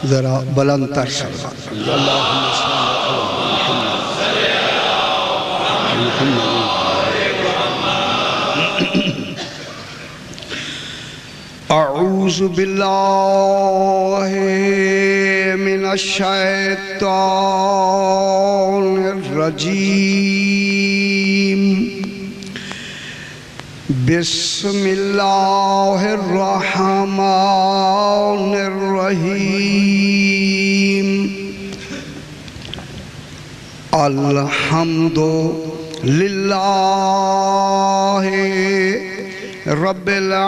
ذرا بلند تر صلوات اللہم صلی علی محمد اعوذ باللہ من الشیطان الرجیم بسم اللہ الرحمن الرحیم الحمد للہ رب العالمین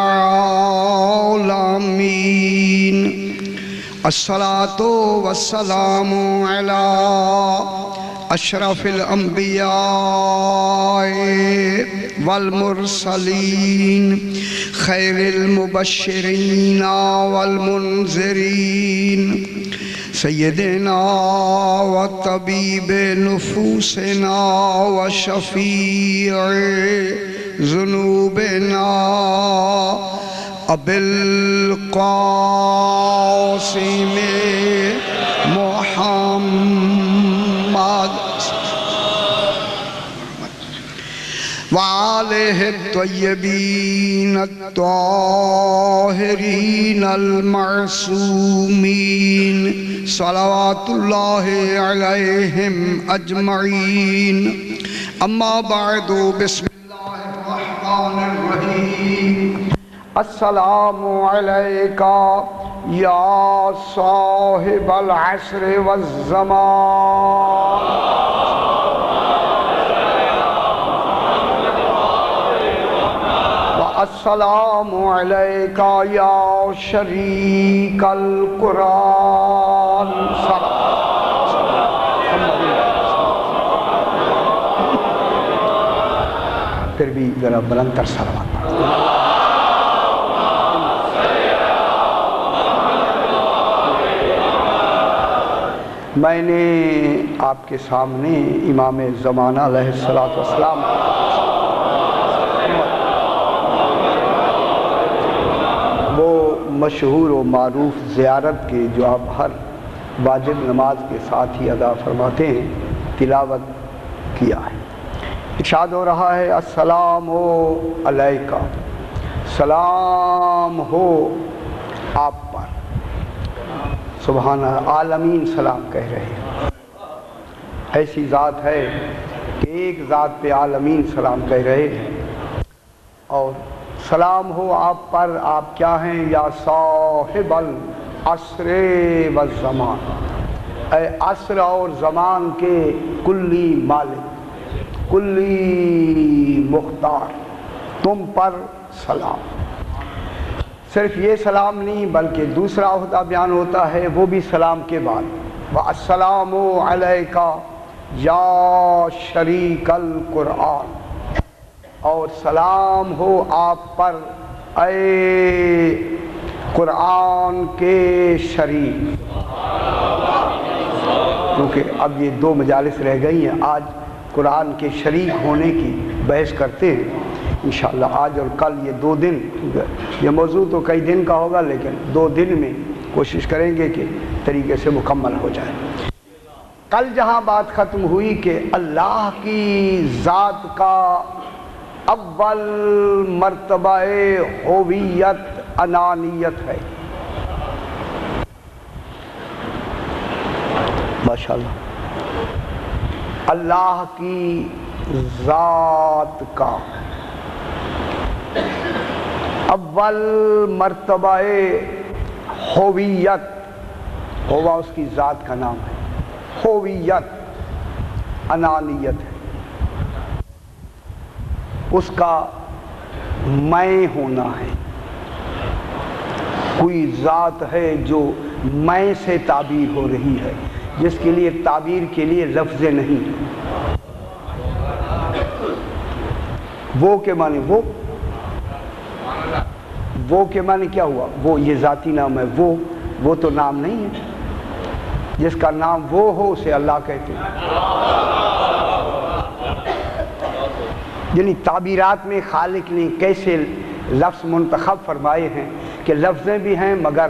الصلاة والسلام علی اشرف الانبیاء والمرسلین خیر المبشرین والمنذرین سیدنا و طبیب نفوسنا و شفیع ذنوبنا ابی القاسم محمد وآلہ الطیبین الطاہرین المعصومین صلوات اللہ علیہم اجمعین اما بعد بسم اللہ الرحمن الرحیم السلام علیکہ یا صاحب العصر والزمان السلام علیکہ یا شریک القرآن پھر بھی ذرا بلند تر صلوات میں نے آپ کے سامنے امام زمانہ علیہ السلام وہ مشہور و معروف زیارت کے جو آپ ہر واجب نماز کے ساتھ ہی ادا فرماتے ہیں تلاوت کیا ہے۔ ارشاد ہو رہا ہے السلام علیکہ، سلام ہو آپ پر۔ سبحان عالمین سلام کہہ رہے ہیں، ایسی ذات ہے کہ ایک ذات پہ عالمین سلام کہہ رہے ہیں۔ اور سلام ہو آپ پر، آپ کیا ہیں؟ یا صاحب العصر والزمان، اے عصر اور زمان کے کلی مالک، کلی مختار، تم پر سلام۔ صرف یہ سلام نہیں بلکہ دوسرا عہدہ بیان ہوتا ہے، وہ بھی سلام کے بعد وَالسَّلَامُ عَلَيْكَ یا شریک القرآن، اور سلام ہو آپ پر اے قرآن کے شریک۔ کیونکہ اب یہ دو مجالس رہ گئی ہیں، آج قرآن کے شریک ہونے کی بحث کرتے ہیں انشاءاللہ۔ آج اور کل یہ 2 دن، یہ موضوع تو کئی دن کا ہوگا لیکن 2 دن میں کوشش کریں گے کہ طریقے سے مکمل ہو جائے۔ کل جہاں بات ختم ہوئی کہ اللہ کی ذات کا اول مرتبہ ہویت انانیت ہے۔ ماشاءاللہ، اللہ کی ذات کا اول مرتبہ ہویت، ہوا اس کی ذات کا نام ہے، ہویت انانیت ہے، اس کا میں ہونا ہے۔ کوئی ذات ہے جو میں سے تعبیر ہو رہی ہے، جس کے لیے تعبیر کے لیے لفظ نہیں۔ وہ کے معنی وہ کے معنی کیا ہوا؟ وہ یہ ذاتی نام ہے، وہ تو نام نہیں ہے۔ جس کا نام وہ ہو اسے اللہ کہتے ہیں۔ یعنی تعبیرات میں خالق نے کیسے لفظ منتخب فرمائے ہیں کہ لفظیں بھی ہیں مگر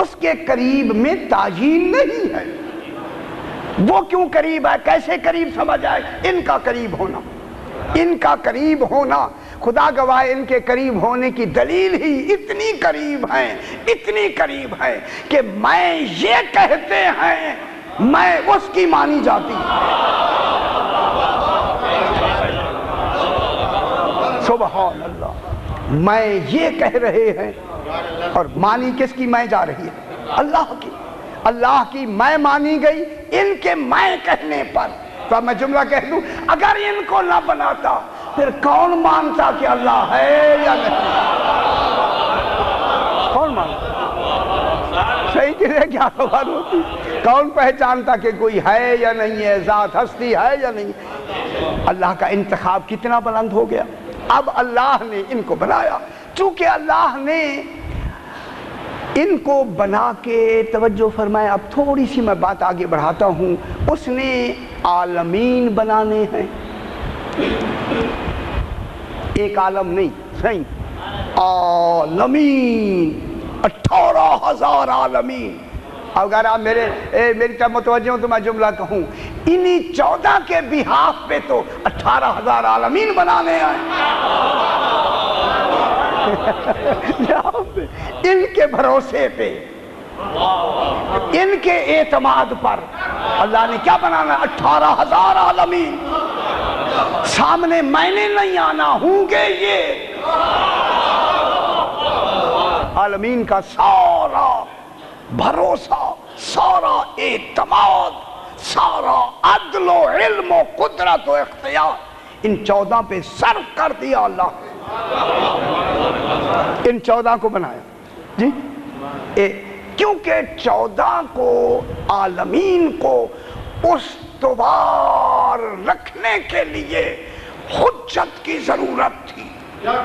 اس کے قریب میں تعیین نہیں ہے. وہ کیوں قریب ہے؟ کیسے قریب سمجھ آئے؟ ان کا قریب ہونا، ان کا قریب ہونا، خدا گواہ ان کے قریب ہونے کی دلیل ہی اتنی قریب ہیں، اتنی قریب ہے کہ میں یہ کہتے ہیں میں اس کی مانی جاتی. سبحان اللہ. میں یہ کہہ رہے ہیں اور مانی کس کی میں جا رہی ہے؟ اللہ کی. اللہ کی میں مانی گئی ان کے میں کہنے پر. تو میں جملہ کہہ دوں، اگر ان کو نہ بناتا پھر کون مانتا کہ اللہ ہے یا نہیں؟ کون مانتا؟ صحیح چیزیں کیا خبر ہوتی؟ کون پہچانتا کہ کوئی ہے یا نہیں ہے، ذات ہستی ہے یا نہیں؟ اللہ کا انتخاب کتنا بلند ہو گیا. اب اللہ نے ان کو بنایا. چونکہ اللہ نے ان کو بنا کے، توجہ فرمائے، اب تھوڑی سی میں بات آگے بڑھاتا ہوں. اس نے عالمین بنانے ہیں، ایک عالم نہیں، صحیح عالمین، 18,000 عالمین. اگر آپ میری طرف متوجہ ہوں تو میں جملہ کہوں، انہی 14 کے بہاف پہ تو 18,000 عالمین بنانے آئے. ان کے بھروسے پہ، ان کے اعتماد پر اللہ نے کیا بنانا؟ 18,000 عالمین. سامنے میں نے نہیں آنا، ہوں گے یہ. عالمین کا سارا بھروسہ، سارا اعتماد، سارا عدل و علم و قدرت و اختیار ان 14 پہ صرف کر دیا اللہ. ان 14 کو بنایا جی، کیونکہ 14 کو، عالمین کو استوار رکھنے کے لیے حجت کی ضرورت تھی. اور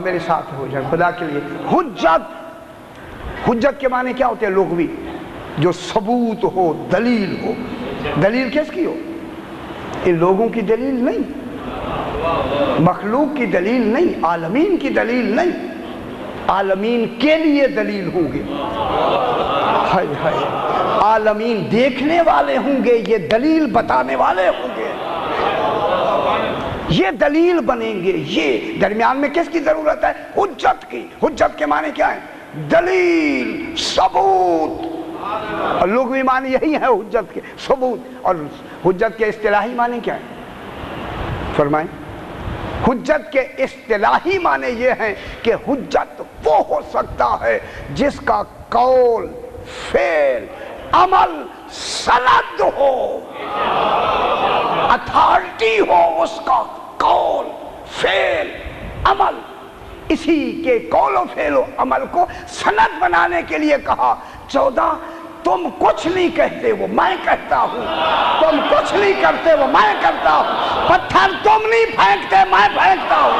میرے ساتھ ہو جائے خدا کے لیے. حجت کے معنی کیا ہوتے ہیں لغوی؟ جو ثبوت ہو، دلیل ہو. دلیل کس کی ہو؟ ان لوگوں کی دلیل نہیں، مخلوق کی دلیل نہیں، عالمین کی دلیل نہیں. عالمین کے لیے دلیل ہوں گے. ہائے ہائے، عالمین دیکھنے والے ہوں گے، یہ دلیل بتانے والے ہوں گے، یہ دلیل بنیں گے. یہ درمیان میں کس کی ضرورت ہے؟ حجت کی. حجت کے معنی کیا ہے؟ دلیل، ثبوت. اور لغوی معنی یہی ہے حجت کے، ثبوت. اور حجت کے اصطلاحی معنی کیا ہے؟ فرمائیں. حجت کے اصطلاحی معنی یہ ہیں کہ حجت وہ ہو سکتا ہے جس کا قول، فعل، عمل سند ہو، اتھارٹی ہو اس کا قول، فعل، عمل. اسی کے قول و فعل و عمل کو سند بنانے کے لیے کہا 14 تم کچھ نہیں کہتے وہ میں کہتا ہوں، تم کچھ نہیں کرتے وہ میں کرتا ہوں، پتھر تم نہیں پھینکتے میں پھینکتا ہوں.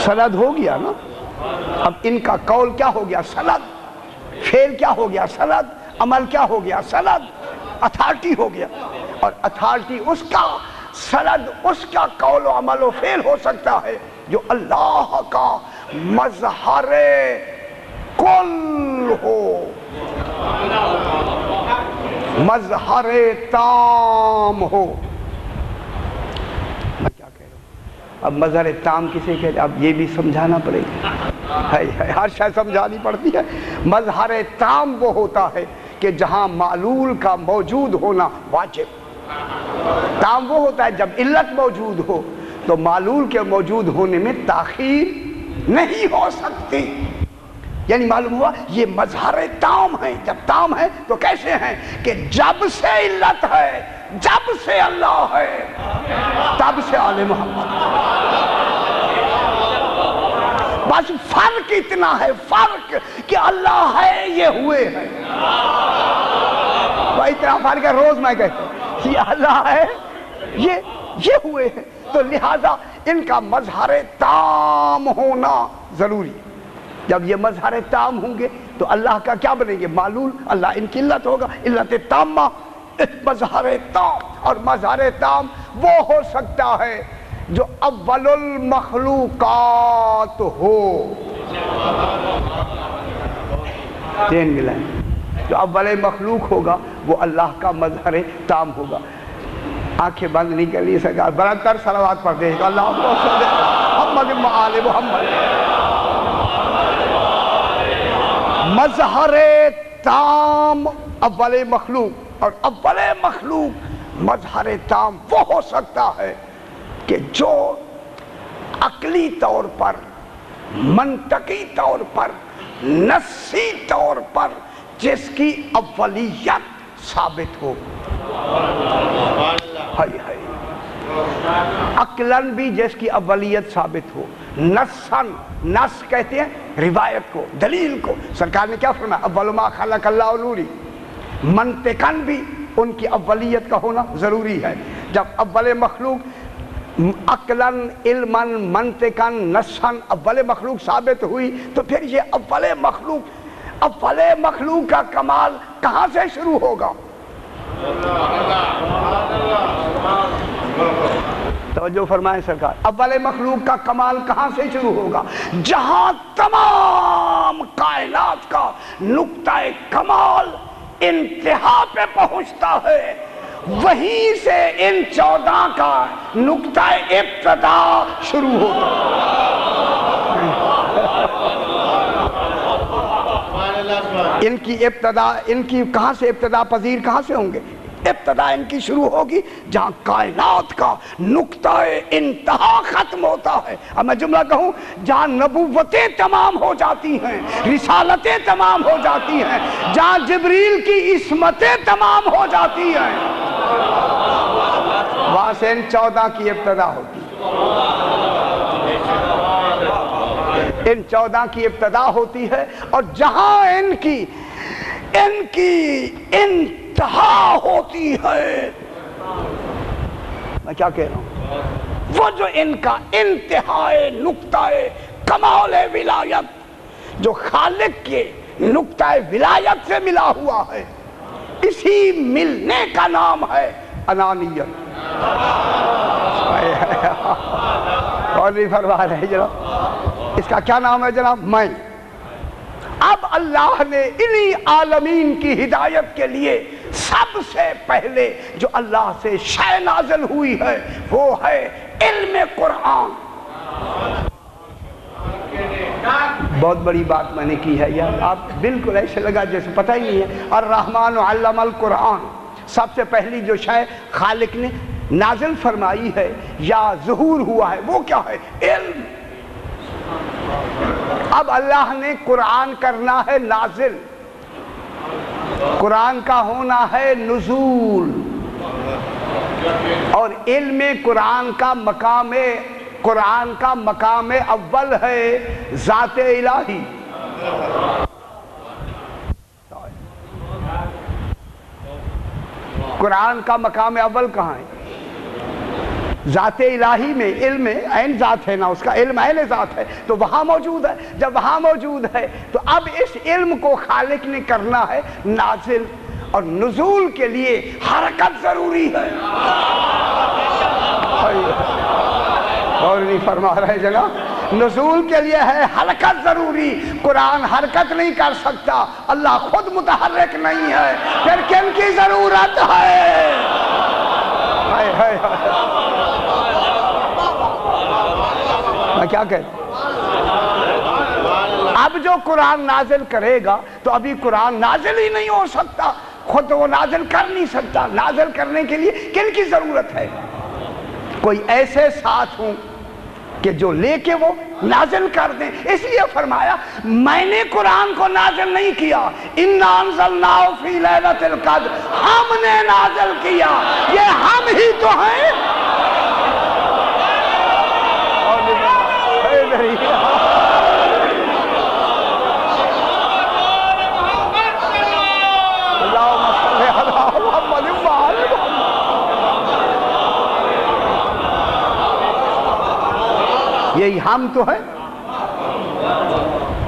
سند ہو گیا نا. اب ان کا قول کیا ہو گیا؟ سند. فعل کیا ہو گیا؟ سند. عمل کیا ہو گیا؟ سند. اتھارٹی ہو گیا. اور اتھارٹی اس کا، سند اس کا قول و عمل و فعل ہو سکتا ہے جو اللہ کا مظہر کل ہو، مظہر تام ہو. میں کیا کہہ رہا ہوں؟ اب مظہر تام کسے کہتے؟ اب یہ بھی سمجھانا پڑے گا، ہر شاید سمجھانی پڑتی ہے. مظہر تام وہ ہوتا ہے کہ جہاں معلول کا موجود ہونا واجب. تام وہ ہوتا ہے جب علت موجود ہو تو معلول کے موجود ہونے میں تاخیر نہیں ہو سکتی. یعنی معلوم ہوا یہ مظہر تام ہے. جب تام ہے تو کیسے ہیں کہ جب سے علت ہے، جب سے اللہ ہے، تب سے آل محمد. بس فرق اتنا ہے، فرق کہ اللہ ہے یہ ہوئے ہیں. اتنا فرق ہے. روز میں کہتا ہوں یہ اللہ ہے یہ ہوئے ہیں. تو لہذا ان کا مظہر تام ہونا ضروری. جب یہ مظہر تام ہوں گے تو اللہ کا کیا بنیں گے؟ معلول. اللہ ان کی علت ہوگا، علت تامہ، مظہر تام. اور مظہر تام وہ ہو سکتا ہے جو اول المخلوقات ہو. چین ملائیں، جو اول مخلوق ہوگا وہ اللہ کا مظہر تام ہوگا. آنکھیں بند نہیں کر لی سرکار برابر صلوات پڑھ دے گا. اللہم صلی محمد و آل محمد. مظہر تام اول مخلوق، اور اول مخلوق مظہر تام وہ ہو سکتا ہے کہ جو عقلی طور پر، منطقی طور پر، نصی طور پر جس کی اولیت ثابت ہو. عقلاً بھی جس کی اولیت ثابت ہو. نصاً، نص کہتے ہیں روایت کو، دلیل کو. سرکار نے کیا فرمایا؟ اول ما خلق اللہ نوری. منطقاً بھی ان کی اولیت کا ہونا ضروری ہے. جب اول مخلوق عقلاً، علماً، منطقاً، نصاً اول مخلوق ثابت ہوئی تو پھر یہ اول مخلوق کا کمال کہاں سے شروع ہوگا؟ توجہ فرمائیں سرکار. اول مخلوق کا کمال کہاں سے شروع ہوگا؟ جہاں تمام کائنات کا نقطہ کمال انتہا پہ پہنچتا ہے، وہیں سے ان 14 کا نقطہ ابتدا شروع ہوتا ہے. ان کی ابتدا، ان کی کہاں سے ابتدا پذیر کہاں سے ہوں گے؟ ابتدا ان کی شروع ہوگی جہاں کائنات کا نقطہ انتہا ختم ہوتا ہے. اب میں جملہ کہوں، جہاں نبوتیں تمام ہو جاتی ہیں، رسالتیں تمام ہو جاتی ہیں، جہاں جبریل کی عصمتیں تمام ہو جاتی ہیں، وہاں سے ان 14 کی ابتدا ہوتی ہے. ان 14 کی ابتدا ہوتی ہے، اور جہاں ان کی انتہا ہوتی ہے، میں کیا کہہ رہا ہوں، وہ جو ان کا انتہائی نقطہ کمال ولایت، جو خالق کے نقطہ ولایت سے ملا ہوا ہے، اسی ملنے کا نام ہے انانیت. اور نہیں فرما رہے جناب، اس کا کیا نام ہے جناب؟ میں. اب اللہ نے انہی عالمین کی ہدایت کے لیے سب سے پہلے جو اللہ سے شے نازل ہوئی ہے وہ ہے علم قرآن. بہت بڑی بات میں نے کی ہے یار، آپ بالکل ایسے لگا جیسے پتہ ہی نہیں ہے. الرحمن علم القرآن، سب سے پہلی جو شے خالق نے نازل فرمائی ہے یا ظہور ہوا ہے وہ کیا ہے؟ علم. اب اللہ نے قرآن کرنا ہے نازل، قرآن کا ہونا ہے نزول، اور علم قرآن کا مقام اول ہے ذات الہی. قرآن کا مقام اول کہاں ہے؟ ذات الہی میں. علم عین ذات ہے نا، اس کا علم عین ذات ہے، تو وہاں موجود ہے. جب وہاں موجود ہے تو اب اس علم کو خالق نے کرنا ہے نازل، اور نزول کے لیے حرکت ضروری ہے. اور نہیں فرما رہے جناب، نزول کے لیے ہے حرکت ضروری. قرآن حرکت نہیں کر سکتا، اللہ خود متحرک نہیں ہے، پھر کن کی ضرورت ہے؟ میں کیا کہتا ہوں، اب جو قرآن نازل کرے گا تو ابھی قرآن نازل ہی نہیں ہو سکتا، خود وہ نازل کر نہیں سکتا. نازل کرنے کے لیے کن کی ضرورت ہے؟ کوئی ایسے ساتھ ہوں کہ جو لے کے وہ نازل کر دیں. اس لیے فرمایا میں نے قرآن کو نازل نہیں کیا، اِنَّا أَنزَلْنَاهُ فِي لَيْلَةِ الْقَدْرِ، ہم نے نازل کیا. یہ ہم ہی تو ہیں. یہی ہم تو ہے،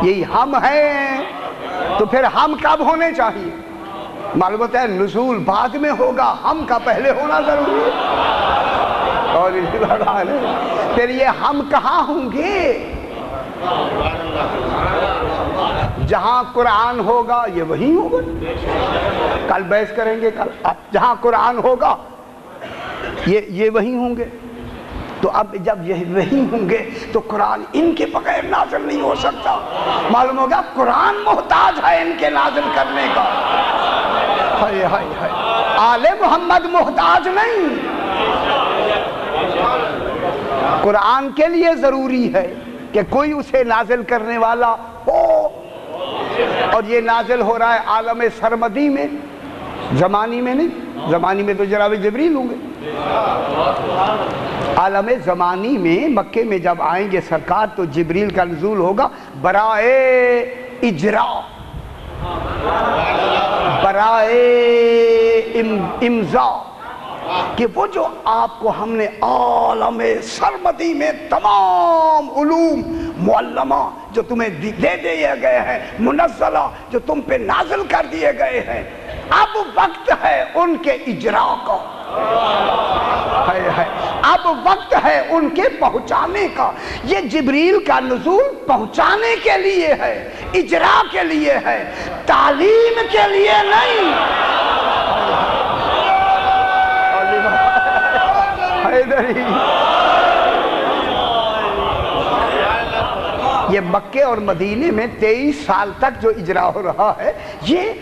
یہی ہم ہیں تو پھر ہم کب ہونے چاہیے؟ معلوم ہوتا ہے نزول بعد میں ہوگا، ہم کا پہلے ہونا ضروری ہے۔ اور پھر یہ ہم کہاں ہوں گے؟ جہاں قرآن ہوگا یہ وہی ہوگا۔ کل بحث کریں گے، کل جہاں قرآن ہوگا یہ وہی ہوں گے۔ تو اب جب یہ وہی ہوں گے تو قرآن ان کے بغیر نازل نہیں ہو سکتا۔ معلوم ہوگا قرآن محتاج ہے ان کے نازل کرنے کا۔ ہائے ہائے ہائے، آل محمد محتاج نہیں۔ قرآن کے لیے ضروری ہے کہ کوئی اسے نازل کرنے والا ہو، اور یہ نازل ہو رہا ہے عالم سرمدی میں، زمانی میں نہیں۔ زمانی میں تو جناب جبریل ہوں گے۔ عالم زمانی میں مکے میں جب آئیں گے سرکار تو جبریل کا نزول ہوگا برائے اجرا، برائے امضا، کہ وہ جو آپ کو ہم نے عالم سرمدی میں تمام علوم معلمہ جو تمہیں دے دیے گئے ہیں، منزلہ جو تم پہ نازل کر دیے گئے ہیں، اب وقت ہے ان کے اجرا کا۔ اب وقت ہے ان کے پہنچانے کا۔ یہ جبریل کا نزول پہنچانے کے لیے ہے، اجرا کے لیے ہے، تعلیم کے لیے نہیں۔ یہ مکے اور مدینے میں 23 سال تک جو اجرا ہو رہا ہے یہ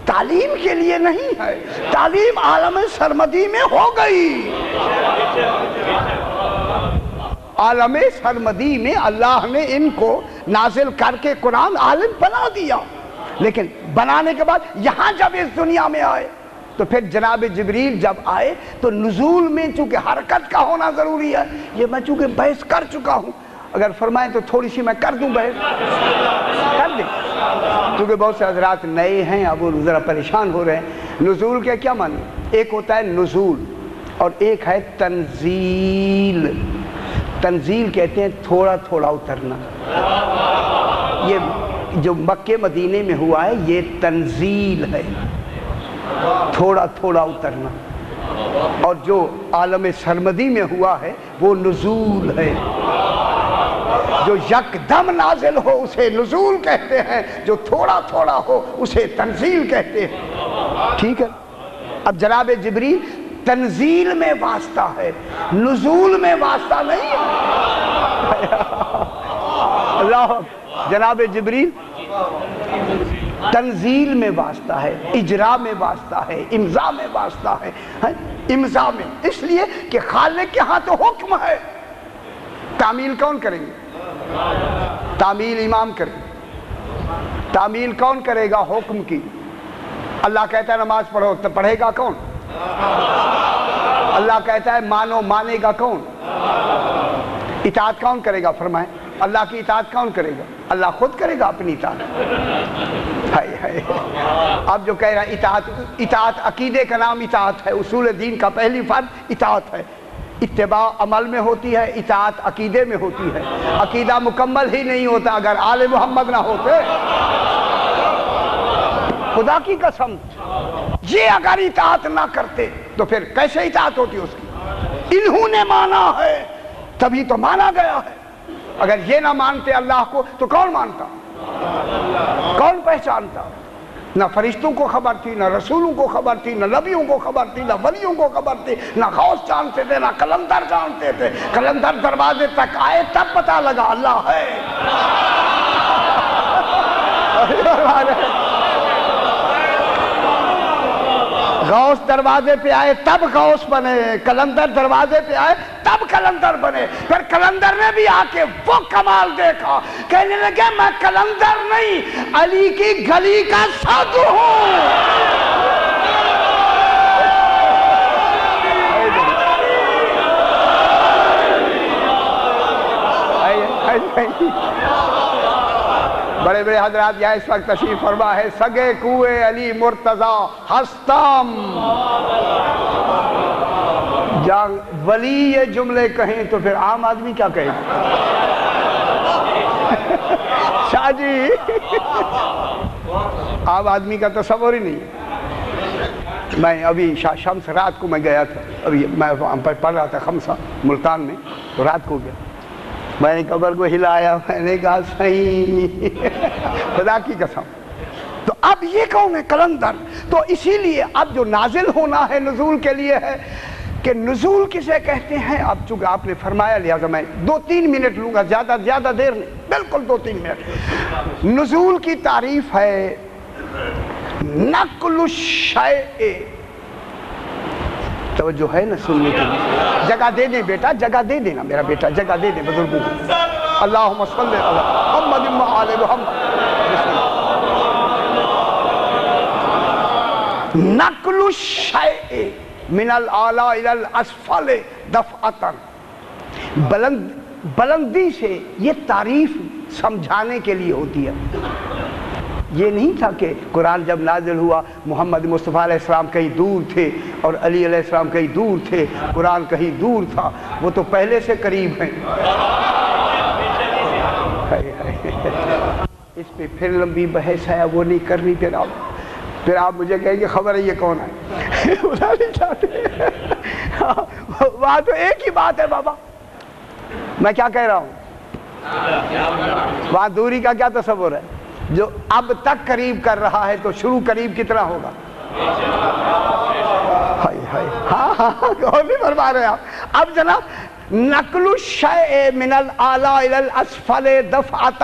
تعلیم کے لیے نہیں ہے، تعلیم عالم سرمدی میں ہو گئی۔ عالم سرمدی میں اللہ نے ان کو نازل کر کے قرآن عالم بنا دیا، لیکن بنانے کے بعد یہاں جب اس دنیا میں آئے تو پھر جناب جبریل جب آئے تو نزول میں چونکہ حرکت کا ہونا ضروری ہے۔ یہ میں چونکہ بحث کر چکا ہوں، اگر فرمائیں تو تھوڑی سی میں کر دوں، بحث کر دیں، کیونکہ بہت سے حضرات نئے ہیں، اب وہ ذرا پریشان ہو رہے ہیں۔ نزول کے کیا معنی؟ ایک ہوتا ہے نزول اور ایک ہے تنزیل۔ تنزیل کہتے ہیں تھوڑا تھوڑا اترنا۔ یہ جو مکے مدینے میں ہوا ہے یہ تنزیل ہے، تھوڑا تھوڑا اترنا، اور جو عالم سرمدی میں ہوا ہے وہ نزول ہے۔ جو یکدم نازل ہو اسے نزول کہتے ہیں، جو تھوڑا تھوڑا ہو اسے تنزیل کہتے ہیں۔ ٹھیک ہے، اب جناب جبریل تنزیل میں واسطہ ہے، نزول میں واسطہ نہیں ہے۔ اللہ، جناب جبریل تنزیل میں واسطہ ہے، اجرا میں واسطہ ہے، امضا میں واسطہ ہے۔ امضا میں اس لیے کہ خالق کے ہاں تو حکم ہے۔ تعمیل کون کریں گے؟ تعمیل امام کریں گے۔ تعمیل کون کرے گا حکم کی؟ اللہ کہتا ہے نماز پڑھو تو پڑھے گا کون؟ اللہ کہتا ہے مانو، مانے گا کون؟ اطاعت کون کرے گا؟ فرمائیں اللہ کی اطاعت کون کرے گا؟ اللہ خود کرے گا اپنی اطاعت۔ اب جو کہہ رہا ہے اطاعت عقیدے کا نام اطاعت ہے، اصول دین کا پہلی فرض اطاعت ہے۔ اتباع عمل میں ہوتی ہے، اطاعت عقیدے میں ہوتی ہے۔ عقیدہ مکمل ہی نہیں ہوتا اگر آل محمد نہ ہوتے۔ خدا کی قسم، یہ اگر اطاعت نہ کرتے تو پھر کیسے اطاعت ہوتی اس کی؟ انہوں نے مانا ہے تبھی تو مانا گیا ہے۔ اگر یہ نہ مانتے اللہ کو تو کون مانتا؟ کون پہچانتا؟ نہ فرشتوں کو خبر تھی، نہ رسولوں کو خبر تھی، نہ نبیوں کو خبر تھی، نہ ولیوں کو خبر تھی، نہ غوث جانتے تھے، نہ قلندر جانتے تھے۔ قلندر دروازے تک آئے تب پتہ لگا اللہ ہے۔ غوث دروازے پہ آئے تب غوث بنے، قلندر دروازے پہ آئے تب قلندر بنے۔ پھر قلندر نے بھی آ کے وہ کمال دیکھا، کہنے لگے میں قلندر نہیں، علی کی گلی کا سادھو ہوں۔ بڑے بڑے حضرات یہاں اس وقت تشریف فرما ہے، سگے کوئے علی مرتضی ہستم۔ جب ولی یہ جملے کہیں تو پھر عام آدمی کیا کہے گا؟ شاہ جی عام آدمی کا تصور ہی نہیں. میں ابھی شمس رات کو میں گیا تھا, ابھی میں وہاں پر پڑھ رہا تھا خمسہ ملتان میں, تو رات کو گیا, میں نے قبر کو ہلایا, میں نے کہا صحیح خدا کی قسم. تو اب یہ کون ہے؟ قلندر. تو اسی لیے اب جو نازل ہونا ہے نزول کے لیے ہے کہ نزول کسے کہتے ہیں. اب چونکہ آپ نے فرمایا لہذا میں 2-3 منٹ لوں گا, زیادہ دیر نہیں, بالکل 2-3 منٹ. نزول کی تعریف ہے نقل الشیء. توجہ ہے نا سننے کے لیے؟ جگہ دے دیں بیٹا, جگہ دے دینا میرا بیٹا, جگہ دے دیں بزرگوں کو. اللہم صلی علی محمد و آل محمد. نقل الشیء من الاعلی الی الاسفل دفعۃ. بلندی سے یہ تعریف سمجھانے کے لیے ہوتی ہے. یہ نہیں تھا کہ قرآن جب نازل ہوا محمد مصطفیٰ علیہ السلام کہیں دور تھے اور علی علیہ السلام کہیں دور تھے, قرآن کہیں دور تھا, وہ تو پہلے سے قریب ہیں. اس پہ پھر لمبی بحث ہے, وہ نہیں کرنی. پھر آپ مجھے کہیں گے خبر ہے یہ کون ہے, بلا نہیں چاہتے. وہاں تو ایک ہی بات ہے بابا. میں کیا کہہ رہا ہوں, وہاں دوری کا کیا تصور ہے؟ جو اب تک قریب کر رہا ہے تو شروع قریب کتنا ہوگا؟ ہاں غور نہیں فرما رہے آپ. اب جناب نقل الشیء من الاعلی الی الاسفل دفعۃ,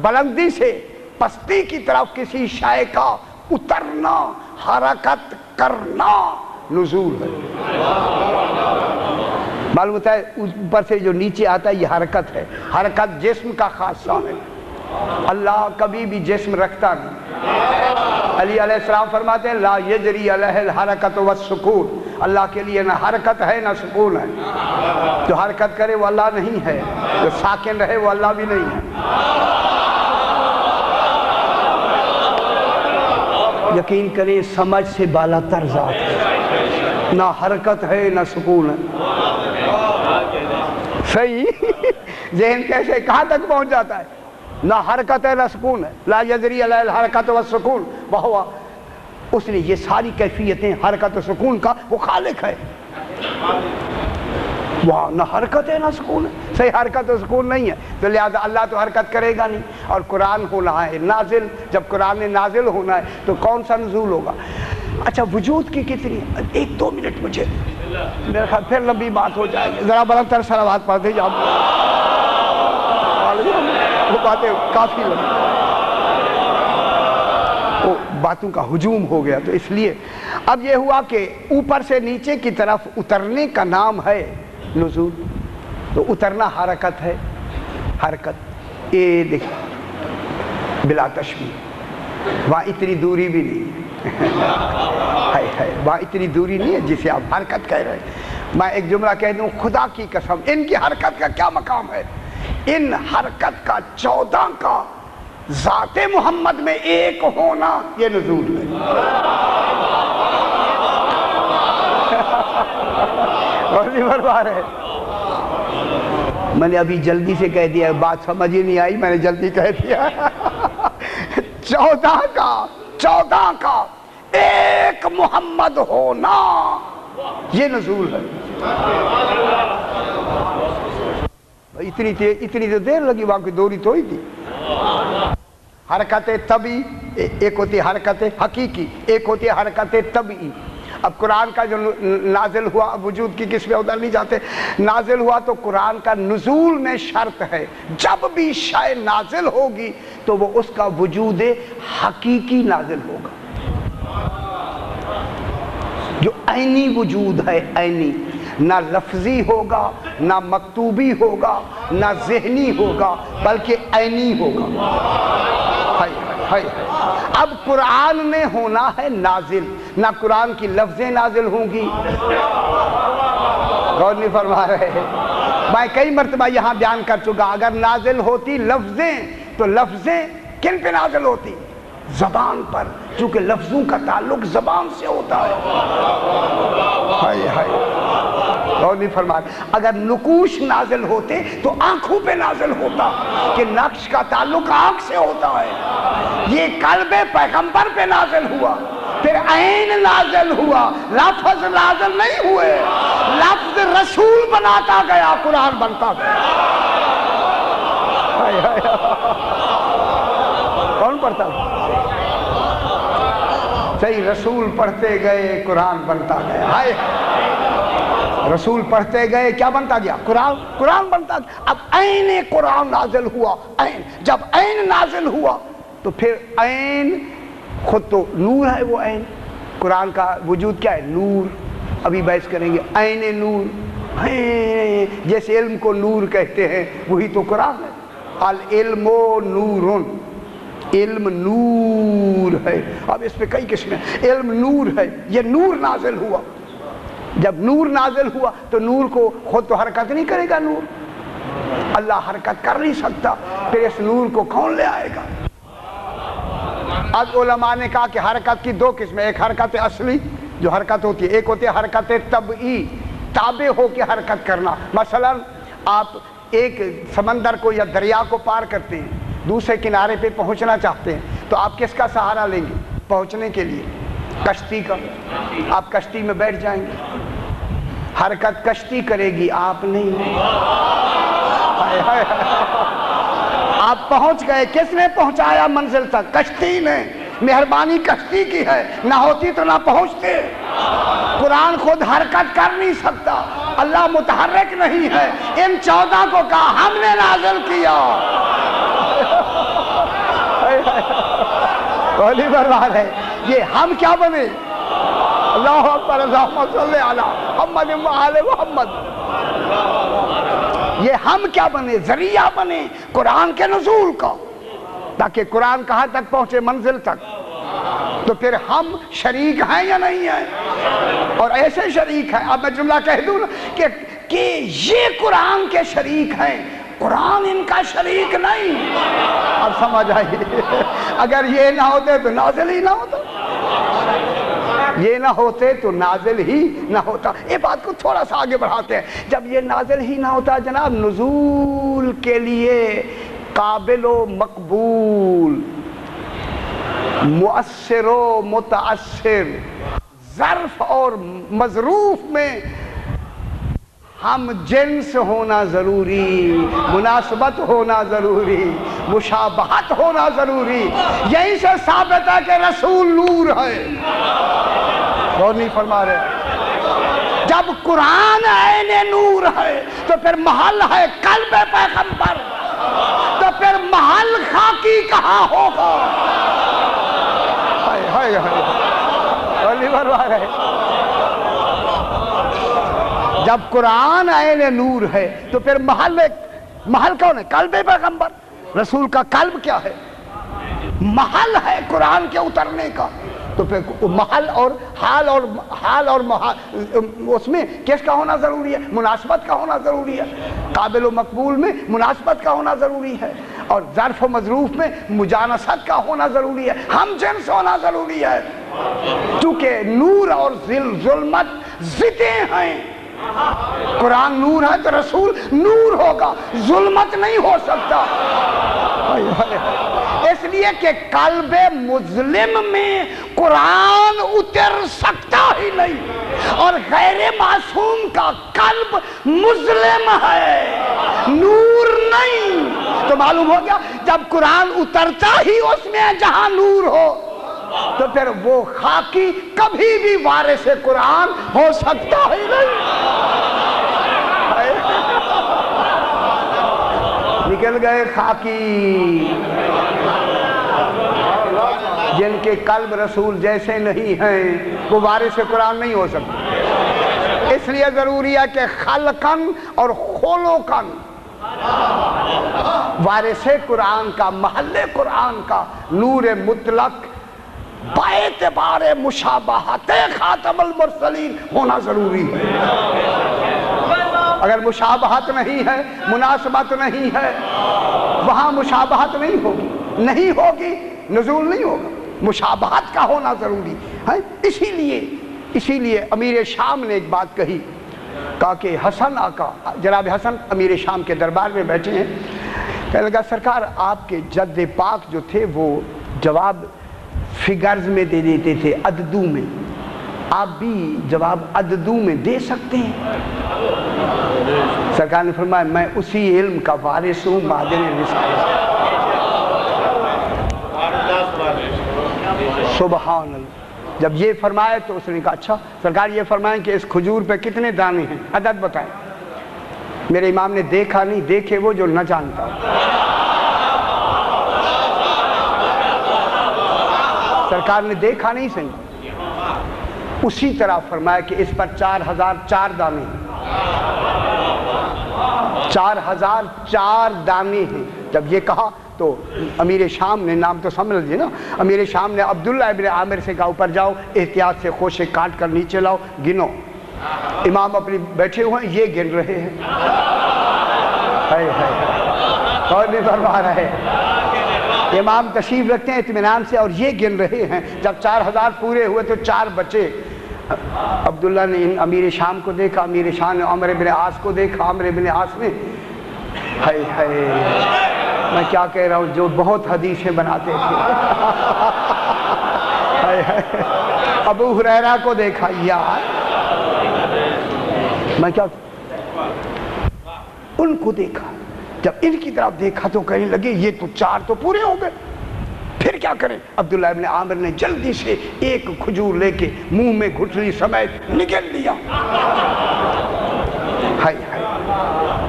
بلندی سے پستی کی طرف کسی شے کا اترنا, حرکت کرنا نزول ہے. معلوم ہوتا ہے اوپر سے جو نیچے آتا ہے یہ حرکت ہے. حرکت جسم کا خاصہ ہے. اللہ کبھی بھی جسم رکھتا نہیں. علی علیہ السلام فرماتے ہیں لا یجری علیہ الحرکت والسکون. اللہ کے لیے نہ حرکت ہے نہ سکون ہے. جو حرکت کرے وہ اللہ نہیں ہے, جو ساکن رہے وہ اللہ بھی نہیں ہے. یقین کریں سمجھ سے بالا تر ذات ہے, نہ حرکت ہے نہ سکون ہے. صحیح ذہن کیسے کہاں تک پہنچ جاتا ہے؟ نہ حرکت ہے نہ سکون ہے. لا یجری علیہ الحرکت والسکون وہو, اس نے یہ ساری کیفیتیں حرکت و سکون کا وہ خالق ہے. وہاں نہ حرکت ہے نہ سکون ہے. صحیح حرکت و سکون نہیں ہے, تو لہذا اللہ تو حرکت کرے گا نہیں. اور قرآن ہونا ہے نازل, جب قرآن نازل ہونا ہے تو کون سا نزول ہوگا؟ اچھا وجود کی کتنی, 1-2 منٹ مجھے, میرے خیال پھر لمبی بات ہو جائے گی. ذرا بلند تر صلوات پڑھتے جاؤ, وہ باتیں کافی لمبی, وہ باتوں کا ہجوم ہو گیا. تو اس لیے اب یہ ہوا کہ اوپر سے نیچے کی طرف اترنے کا نام ہے نزول. تو اترنا حرکت ہے, حرکت یہ دیکھ بلا تشبیہ, وہاں اتنی دوری بھی نہیں ہے, وہاں اتنی دوری نہیں ہے جسے آپ حرکت کہہ رہے ہیں. میں ایک جملہ کہہ دوں, خدا کی قسم ان کی حرکت کا کیا مقام ہے. ان حرکت کا 14 کا ذات محمد میں ایک ہونا یہ نزول ہے. میں نے ابھی جلدی سے کہہ دیا, بات سمجھ ہی نہیں آئی, میں نے جلدی کہہ دیا. 14 کا ایک محمد ہونا یہ نزول ہے. اتنی تو دیر لگی, وہاں کی دوری تو ہی تھی. حرکت طبعی ایک ہوتی ہے, حرکت حقیقی ایک ہوتی ہے, حرکت طبعی. اب قرآن کا جو نازل ہوا, اب وجود کی قسمیں ادھر نہیں جاتے, نازل ہوا تو قرآن کا نزول میں شرط ہے جب بھی شے نازل ہوگی تو وہ اس کا وجود حقیقی نازل ہوگا, جو عینی وجود ہے. عینی نہ لفظی ہوگا, نہ مکتوبی ہوگا, نہ ذہنی ہوگا, بلکہ عینی ہوگا. اب قرآن میں ہونا ہے نازل, نہ قرآن کی لفظیں نازل ہوں گی. غور نہیں فرما رہے ہیں. میں کئی مرتبہ یہاں بیان کر چکا, اگر نازل ہوتی لفظیں تو لفظیں کن پہ نازل ہوتی؟ زبان پر، چونکہ لفظوں کا تعلق زبان سے ہوتا ہے۔ ہائے ہائے، اور نہیں فرمایا اگر نقوش نازل ہوتے تو آنکھوں پہ نازل ہوتا، کہ نقش کا تعلق آنکھ سے ہوتا ہے۔ یہ قلب پیغمبر پہ نازل ہوا، پھر عین نازل ہوا، لفظ نازل نہیں ہوئے، لفظ رسول بناتا گیا، قرآن بنتا گیا۔ کون پڑھتا ہے؟ صحیح، رسول پڑھتے گئے قرآن بنتا گیا۔ ہائے، رسول پڑھتے گئے کیا بنتا گیا؟ قرآن بنتا گیا۔ اب عین قرآن نازل ہوا، عین جب عین نازل ہوا تو پھر عین خود تو نور ہے، وہ عین قرآن کا وجود کیا ہے؟ نور۔ ابھی بحث کریں گے عین نور، جیسے علم کو نور کہتے ہیں وہی تو قرآن ہے۔ العلم نور، علم نور ہے۔ اب اس پہ کئی قسمیں، علم نور ہے، یہ نور نازل ہوا۔ جب نور نازل ہوا تو نور کو خود تو حرکت نہیں کرے گا، نور اللہ حرکت کر نہیں سکتا، پھر اس نور کو کون لے آئے گا؟ اب علماء نے کہا کہ حرکت کی دو قسمیں، ایک حرکت اصلی جو حرکت ہوتی ہے، ایک ہوتی ہے حرکت طبعی، تابع ہو کے حرکت کرنا۔ مثلا آپ ایک سمندر کو یا دریا کو پار کرتے ہیں، دوسرے کنارے پہ پہنچنا چاہتے ہیں، تو آپ کس کا سہارا لیں گے پہنچنے کے لیے؟ کشتی کا۔ آپ کشتی میں بیٹھ جائیں گے، حرکت کشتی کرے گی، آپ نہیں۔ آپ پہنچ گئے، کس نے پہنچایا منزل تک؟ کشتی نے، مہربانی کشتی کی ہے، نہ ہوتی تو نہ پہنچتے۔ قرآن خود حرکت کر نہیں سکتا، اللہ متحرک نہیں ہے، ان 14 کو کہا ہم نے نازل کیا۔ قولی برباد ہے، یہ ہم کیا بنے؟ اللہ اکبر، اللہم صلی علی محمد و آل محمد۔ یہ ہم کیا بنے؟ ذریعہ بنے قرآن کے نزول کا، تاکہ قرآن کہاں تک پہنچے؟ منزل تک۔ تو پھر ہم شریک ہیں یا نہیں ہیں؟ اور ایسے شریک ہیں، اب میں جملہ کہہ دوں کہ یہ قرآن کے شریک ہیں، قرآن ان کا شریک نہیں۔ اب سمجھ آئیے، اگر یہ نہ ہوتے تو نازل ہی نہ ہوتا، یہ نہ ہوتے تو نازل ہی نہ ہوتا۔ یہ بات کو تھوڑا سا آگے بڑھاتے ہیں، جب یہ نازل ہی نہ ہوتا جناب، نزول کے لیے قابل و مقبول، مؤثر و متاثر، ظرف اور مظروف میں ہم جنس ہونا ضروری، مناسبت ہونا ضروری، مشابہت ہونا ضروری۔ یہیں سے ثابت ہے کہ رسول نور ہے۔ اور نہیں فرما رہے، جب قرآن عین نور ہے تو پھر محل ہے قلب پیغمبر، تو پھر محل خاکی کہاں ہوگا؟ ہائے ہائے، اور نہیں فرما رہے، جب قرآن عین نور ہے تو پھر محل کون ہے؟ قلب پیغمبر۔ رسول کا قلب کیا ہے؟ محل ہے قرآن کے اترنے کا، تو پھر محل اور حال اور اس میں کس کا ہونا ضروری ہے؟ مناسبت کا ہونا ضروری ہے۔ قابل و مقبول میں مناسبت کا ہونا ضروری ہے، اور ظرف و مظروف میں مجانست کا ہونا ضروری ہے، ہم جنس ہونا ضروری ہے، چونکہ نور اور ظلمت ضدیں ہیں۔ قرآن نور ہے تو رسول نور ہوگا، ظلمت نہیں ہو سکتا۔ اس لیے کہ قلب مظلم میں قرآن اتر سکتا ہی نہیں، اور غیر معصوم کا قلب مظلم ہے، نور نہیں۔ تو معلوم ہو گیا جب قرآن اترتا ہی اس میں جہاں نور ہو، تو پھر وہ خاکی کبھی بھی وارث قرآن ہو سکتا ہی نہیں۔ نکل گئے خاکی، جن کے قلب رسول جیسے نہیں ہیں، وہ وارث قرآن نہیں ہو سکتے۔ اس لیے ضروری ہے کہ خلقن اور خلقن وارث قرآن کا، محل قرآن کا نور مطلق باعتبار مشابہت خاتم المرسلین ہونا ضروری ہے۔ اگر مشابہت نہیں ہے، مناسبت نہیں ہے، وہاں مشابہت نہیں ہوگی، نزول نہیں ہوگا۔ مشابہت کا ہونا ضروری ہے۔ اسی لیے امیر شام نے ایک بات کہی، کہا کہ حسن آقا، جناب حسن امیر شام کے دربار میں بیٹھے ہیں، کہنے لگا سرکار آپ کے جد پاک جو تھے وہ جواب فگرز میں دے دیتے تھے، عددوں میں، آپ بھی جواب عددوں میں دے سکتے ہیں؟ سرکار نے فرمایا میں اسی علم کا وارث ہوں، مادن رسالت۔ سبحان اللہ۔ جب یہ فرمایا تو اس نے کہا اچھا سرکار یہ فرمائیں کہ اس کھجور پہ کتنے دانے ہیں، عدد بتائیں۔ میرے امام نے دیکھا نہیں، دیکھے وہ جو نہ جانتا۔ سرکار نے دیکھا نہیں سنی، اسی طرح فرمایا کہ اس پر 4004 دانے ہیں، 4004 دانے ہیں۔ جب یہ کہا تو امیر شام نے، نام تو سمجھ لیجیے نا، امیر شام نے عبداللہ ابن عامر سے کہا اوپر جاؤ، احتیاط سے خوشے کاٹ کر نیچے لاؤ، گنو۔ امام اپنی بیٹھے ہوئے ہیں، یہ گن رہے ہیں، اور نہیں فرما رہے، امام تشریف رکھتے ہیں اطمینان سے اور یہ گن رہے ہیں۔ جب 4000 پورے ہوئے تو 4 بچے۔ عبداللہ نے امیر شام کو دیکھا، امیر شام نے عمر بن عاص کو دیکھا، عمر بن عاص نے میں کیا کہہ رہا ہوں، جو بہت حدیثیں بناتے تھے، ابو ہریرہ کو دیکھا، یار میں کیا، ان کو دیکھا۔ جب ان کی طرف دیکھا تو کہنے لگے یہ تو 4 تو پورے ہو گئے، پھر کیا کریں؟ عبداللہ ابن عامر نے جلدی سے ایک کھجور لے کے منہ میں گھٹلی سمیت نگل لیا۔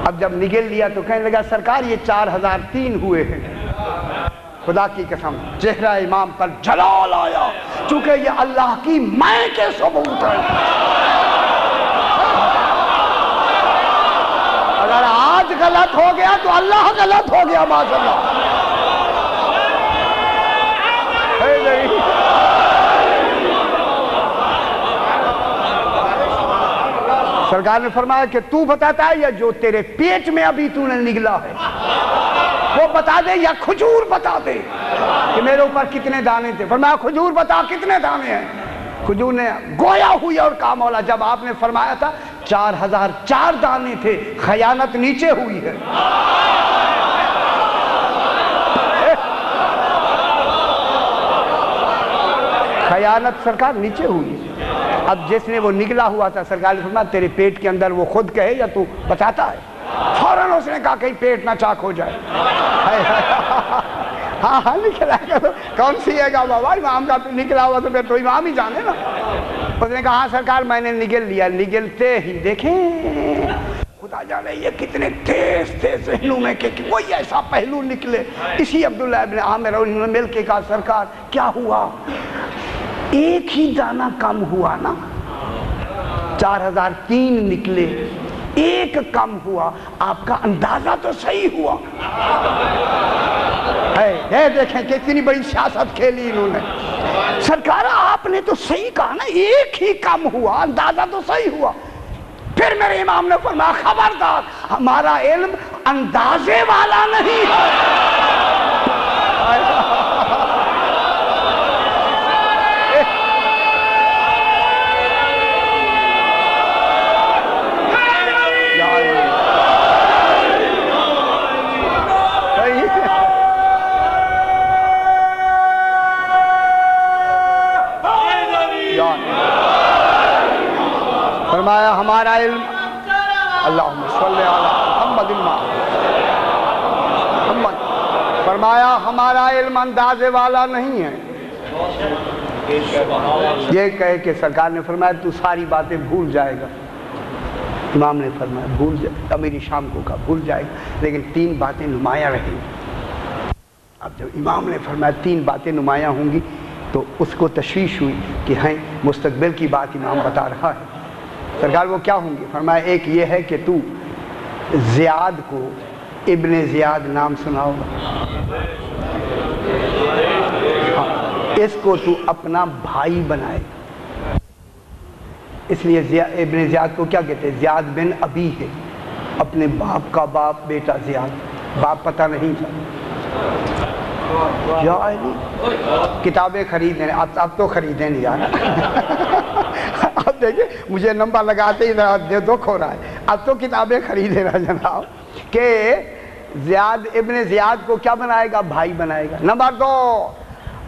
اب جب نگل لیا تو کہنے لگا سرکار یہ 4003 ہوئے ہیں۔ خدا کی قسم چہرہ امام پر جلال آیا، چونکہ یہ اللہ کی میں کے ثبوت ہے۔ اگر آج غلط ہو گیا تو اللہ غلط ہو گیا، معاذ اللہ۔ سرکار نے فرمایا کہ تو بتاتا ہے یا جو تیرے پیٹ میں ابھی تو نے نگلا ہے وہ بتا دے، یا کھجور بتا دے کہ میرے اوپر کتنے دانے تھے؟ فرمایا کھجور بتا کتنے دانے ہیں۔ کھجور نے گویا ہوئی اور کہا مولا جب آپ نے فرمایا تھا 4004 دانے تھے، خیانت نیچے ہوئی ہے۔ خیانت سرکار نیچے ہوئی ہے۔ اب جس نے وہ نگلا ہوا تھا سرکار نے فرمایا تیرے پیٹ کے اندر وہ خود کہے یا تو بتاتا ہے؟ فوراً اس نے کہا کہیں پیٹ نہ چاک ہو جائے۔ ہاں نکلا ہے، کون سی ہے گا بابا، امام کا نکلا ہوا تو پھر تو امام ہی جانے نا۔ اس نے کہا ہاں سرکار میں نے نگل لیا۔ نگلتے ہی دیکھیں خدا جانے یہ کتنے تیز تھے ذہنوں میں کہ کوئی ایسا پہلو نکلے۔ اسی عبداللہ ابن عامر اور انہوں نے مل کے کہا سرکار کیا ہوا؟ ایک ہی دانہ کم ہوا نا، 4003 نکلے، ایک کم ہوا، آپ کا اندازہ تو صحیح ہوا ہے۔ دیکھیں کتنی بڑی سیاست کھیلی انہوں نے۔ سرکار آپ نے تو صحیح کہا نا، ایک ہی کم ہوا، اندازہ تو صحیح ہوا۔ پھر میرے امام نے فرمایا خبردار ہمارا علم اندازے والا نہیں ہے۔ فرمایا ہمارا علم، اللہم صلی علی محمد محمد، فرمایا ہمارا علم اندازے والا نہیں ہے۔ یہ کہے کہ سرکار نے فرمایا تو ساری باتیں بھول جائے گا۔ امام نے فرمایا بھول جائے، امیر شام کو کہا بھول جائے گا، لیکن 3 باتیں نمایاں رہیں گی۔ اب جب امام نے فرمایا 3 باتیں نمایاں ہوں گی تو اس کو تشویش ہوئی کہ ہیں مستقبل کی بات امام بتا رہا ہے۔ سرکار وہ کیا ہوں گی؟ فرمایا ایک یہ ہے کہ تو زیاد کو ابن زیاد نام سنا ہوگا، اس کو تو اپنا بھائی بنائے گا۔ اس لیے ابن زیاد کو کیا کہتے ہیں؟ زیاد بن ابی ہے، اپنے باپ کا باپ، بیٹا زیاد، باپ پتہ نہیں تھا۔ یا علی کتابیں خریدیں، اب تو خریدیں نہیں یار اب دیکھیں مجھے نمبر لگاتے ہی ذرا دکھ ہو رہا ہے، اب تو کتابیں خریدیں نا جناب کہ زیاد ابن زیاد کو کیا بنائے گا؟ بھائی بنائے گا۔ نمبر 2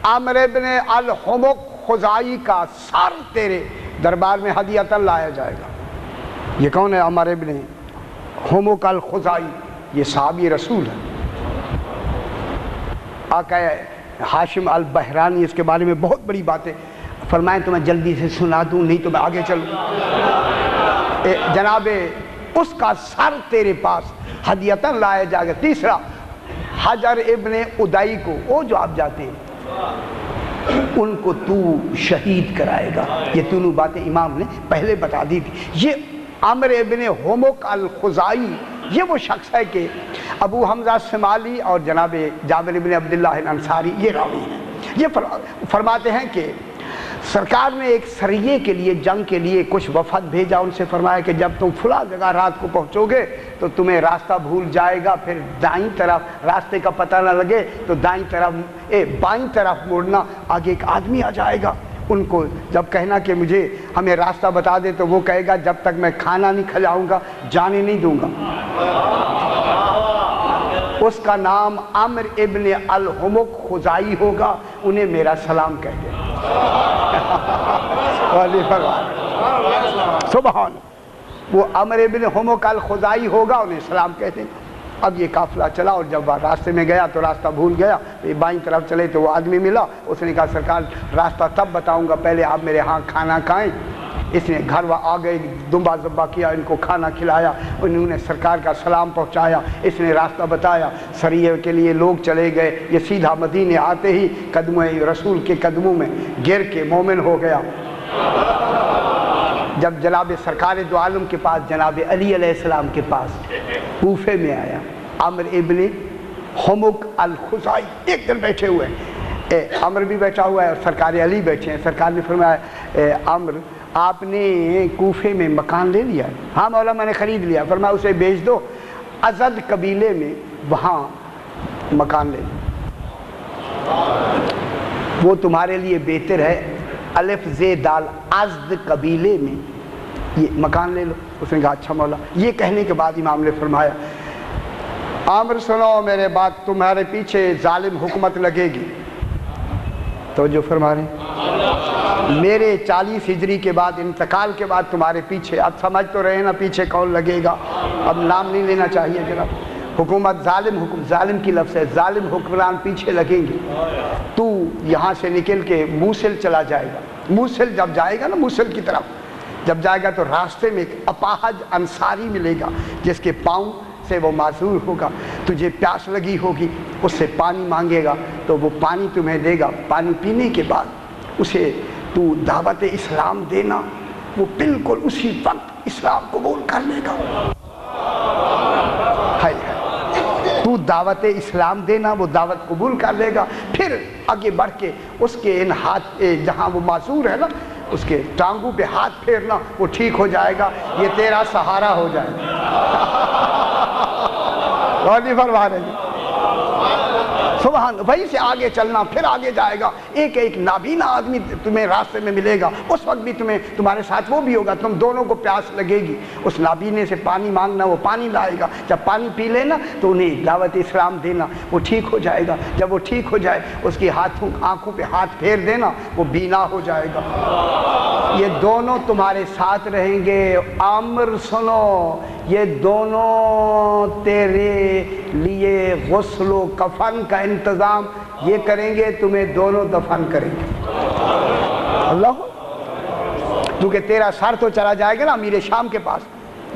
عامر ابن الحمق خزائی کا سر تیرے دربار میں ہدیۃً لایا جائے گا۔ یہ کون ہے؟ عامر ابن حمق الخزائی، یہ صحابی رسول ہے۔ آقا ہاشم البحرانی اس کے بارے میں بہت بڑی باتیں فرمائیں تو میں جلدی سے سنا دوں، نہیں تو میں آگے چلوں۔ جناب اس کا سر تیرے پاس ہدیۃً لایا جائے گا۔ تیسرا حجر ابن ادائی کو، وہ جو آپ جاتے ہیں ان کو تو شہید کرائے گا۔ یہ تینوں باتیں امام نے پہلے بتا دی تھی۔ یہ عامر ابن حمق الخزائی یہ وہ شخص ہے کہ ابو حمزہ سمالی اور جناب جابر ابن عبداللہ الانصاری یہ راوی ہیں۔ یہ فرماتے ہیں کہ سرکار نے ایک سریے کے لیے، جنگ کے لیے کچھ وفد بھیجا، ان سے فرمایا کہ جب تم فلاں جگہ رات کو پہنچو گے تو تمہیں راستہ بھول جائے گا، پھر دائیں طرف راستے کا پتہ نہ لگے تو بائیں طرف مڑنا، آگے ایک آدمی آ جائے گا۔ ان کو جب کہنا کہ ہمیں راستہ بتا دے تو وہ کہے گا جب تک میں کھانا نہیں کھلاؤں گا جانے نہیں دوں گا۔ اس کا نام عامر ابن الحمق خزائی ہوگا، انہیں میرا سلام کہہ دے۔ سبحان، وہ عامر ابن حمق الخزائی ہوگا، انہیں سلام کہہ دیں۔ اب یہ قافلہ چلا اور جب راستے میں گیا تو راستہ بھول گیا، بائیں طرف چلے تو وہ آدمی ملا، اس نے کہا سرکار راستہ تب بتاؤں گا، پہلے آپ میرے ہاں کھانا کھائیں۔ اس نے گھر آ گئے، دمبا ذبح کیا، ان کو کھانا کھلایا، انہوں نے سرکار کا سلام پہنچایا، اس نے راستہ بتایا، سریے کے لیے لوگ چلے گئے۔ یہ سیدھا مدینے آتے ہی قدموں رسول کے قدموں میں گر کے مومن ہو گیا۔ جب جناب سرکار دو عالم کے پاس، جناب علی علیہ السلام کے پاس کوفے میں آیا، عامر ابن حمق الخزائی ایک دن بیٹھے ہوئے ہیں، عامر بھی بیٹھا ہوا ہے اور سرکار علی بیٹھے ہیں۔ سرکار نے فرمایا عامر آپ نے کوفے میں مکان لے لیا؟ ہاں مولا میں نے خرید لیا۔ فرمایا اسے بیچ دو، ازد قبیلے میں وہاں مکان لے لو، وہ تمہارے لیے بہتر ہے۔ الف ز دال ازد قبیلے میں یہ مکان لے لو۔ اس نے کہا اچھا مولا۔ یہ کہنے کے بعد امام نے فرمایا عامر سنو میرے بات، تمہارے پیچھے ظالم حکومت لگے گی۔ تو جو فرما رہے ہیں میرے 40 ہجری کے بعد، انتقال کے بعد تمہارے پیچھے، اب سمجھ تو رہے نا پیچھے کون لگے گا، اب نام نہیں لینا چاہیے جناب، حکومت ظالم کی لفظ ہے، ظالم حکمران پیچھے لگیں گے۔ تو یہاں سے نکل کے موصل چلا جائے گا۔ موصل جب جائے گا نا، موصل کی طرف جب جائے گا تو راستے میں ایک اپاہج انصاری ملے گا جس کے پاؤں سے وہ معذور ہوگا، تجھے پیاس لگی ہوگی، اس سے پانی مانگے گا تو وہ پانی تمہیں دے گا۔ پانی پینے کے بعد اسے تو دعوت اسلام دینا، وہ بالکل اسی وقت اسلام قبول کر لے گا۔ تو دعوت اسلام دینا، وہ دعوت قبول کر لے گا، پھر آگے بڑھ کے اس کے ان ہاتھ جہاں وہ معذور ہے نا، اس کے ٹانگوں پہ ہاتھ پھیرنا، وہ ٹھیک ہو جائے گا، یہ تیرا سہارا ہو جائے گا۔ غوری فرما رہے ہیں سبحان، وہیں سے آگے چلنا، پھر آگے جائے گا، ایک ایک نابینا آدمی تمہیں راستے میں ملے گا، اس وقت بھی تمہارے ساتھ وہ بھی ہوگا، تم دونوں کو پیاس لگے گی، اس نابینے سے پانی مانگنا، وہ پانی لائے گا، جب پانی پی لینا تو انہیں دعوت اسلام دینا، وہ ٹھیک ہو جائے گا، جب وہ ٹھیک ہو جائے اس کی آنکھوں پہ ہاتھ پھیر دینا، وہ بینا ہو جائے گا۔ یہ دونوں تمہارے ساتھ رہیں گے۔ عامر سنو، یہ دونوں تیرے لیے غسل و کفن کا انتظام یہ کریں گے، تمہیں دونوں دفن کریں گے۔ اللہ، کیونکہ تیرا سر تو چلا جائے گا نا امیر شام کے پاس،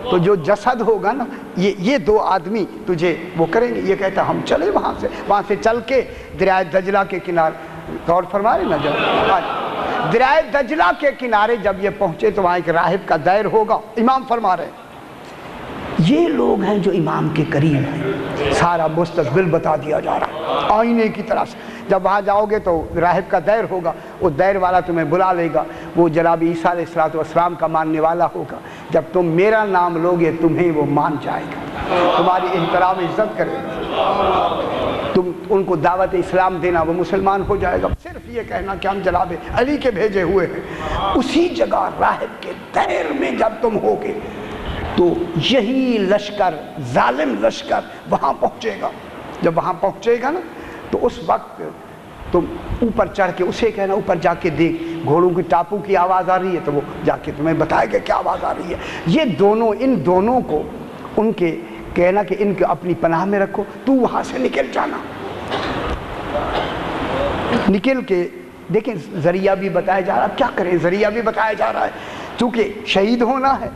تو جو جسد ہوگا نا یہ دو آدمی تجھے وہ کریں گے۔ یہ کہتا ہم چلے وہاں سے چل کے دریائے دجلہ کے کنارے، غور فرما رہے نا، جب دریائے دجلہ کے کنارے جب یہ پہنچے تو وہاں ایک راہب کا دیر ہوگا۔ امام فرما رہے یہ لوگ ہیں جو امام کے قریب ہیں، سارا مستقبل بتا دیا جا رہا ہے آئینے کی طرح سے۔ جب وہاں جاؤ گے تو راہب کا دیر ہوگا، وہ دیر والا تمہیں بلا لے گا، وہ جناب عیسیٰ علیہ السلام کا ماننے والا ہوگا۔ جب تم میرا نام لوگے تمہیں وہ مان جائے گا، تمہاری احترام عزت کرے گا۔ تم ان کو دعوت اسلام دینا، وہ مسلمان ہو جائے گا۔ صرف یہ کہنا کہ ہم جناب علی کے بھیجے ہوئے ہیں۔ اسی جگہ راہب کے دیر میں جب تم ہوگے تو یہی لشکر، ظالم لشکر وہاں پہنچے گا۔ جب وہاں پہنچے گا نا تو اس وقت تم اوپر چڑھ کے اسے کہنا اوپر جا کے دیکھ گھوڑوں کی ٹاپو کی آواز آ رہی ہے، تو وہ جا کے تمہیں بتائے گا کیا آواز آ رہی ہے۔ یہ دونوں، ان دونوں کو ان کے کہنا کہ ان کو اپنی پناہ میں رکھو، تو وہاں سے نکل جانا۔ نکل کے دیکھیں ذریعہ بھی بتایا جا رہا، کیا کریں ذریعہ بھی بتایا جا رہا ہے چونکہ شہید ہونا ہے۔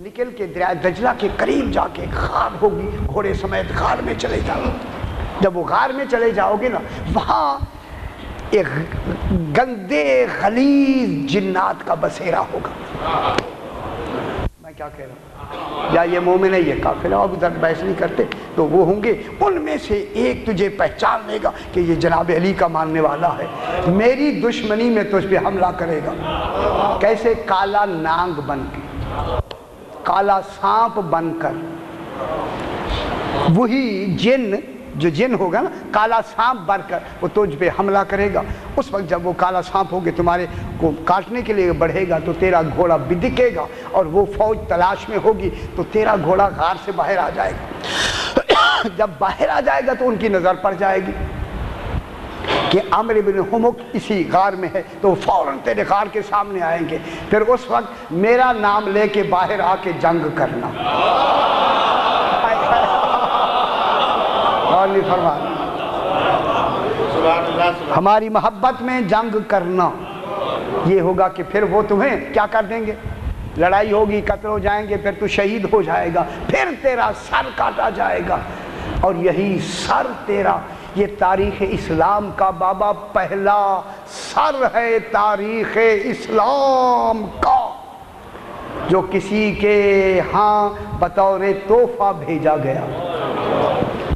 نکل کے دریا دجلہ کے قریب جا کے غار ہوگی، گھوڑے سمیت غار میں چلے جاؤ۔ جب وہ غار میں چلے جاؤ گے نا، وہاں ایک گندے غلیظ جنات کا بسیرا ہوگا۔ میں کیا کہہ رہا ہوں، یا یہ مومن ہے یہ کافر ہے، اب ادھر بحث نہیں کرتے، تو وہ ہوں گے ان میں سے ایک تجھے پہچان لے گا کہ یہ جناب علی کا ماننے والا ہے، میری دشمنی میں تجھ پہ حملہ کرے گا۔ کیسے؟ کالا نانگ بن کے، کالا سانپ بن کر، وہی جن جو جن ہوگا نا کالا سانپ بن کر وہ تجھ پہ حملہ کرے گا۔ اس وقت جب وہ کالا سانپ ہوگے تمہارے کو کاٹنے کے لیے بڑھے گا تو تیرا گھوڑا بدکے گا اور وہ فوج تلاش میں ہوگی تو تیرا گھوڑا غار سے باہر آ جائے گا۔ جب باہر آ جائے گا تو ان کی نظر پڑ جائے گی کہ عمرو بن حمق اسی غار میں ہے، تو فوراً تیرے غار کے سامنے آئیں گے۔ پھر اس وقت میرا نام لے کے باہر آ کے جنگ کرنا۔ اور نہیں فرمایا ہماری محبت میں جنگ کرنا، یہ ہوگا کہ پھر وہ تمہیں کیا کر دیں گے، لڑائی ہوگی، قتل ہو جائیں گے، پھر تو شہید ہو جائے گا، پھر تیرا سر کاٹا جائے گا، اور یہی سر تیرا، یہ تاریخ اسلام کا بابا پہلا سر ہے تاریخ اسلام کا، جو کسی کے ہاں بطور تحفہ بھیجا گیا۔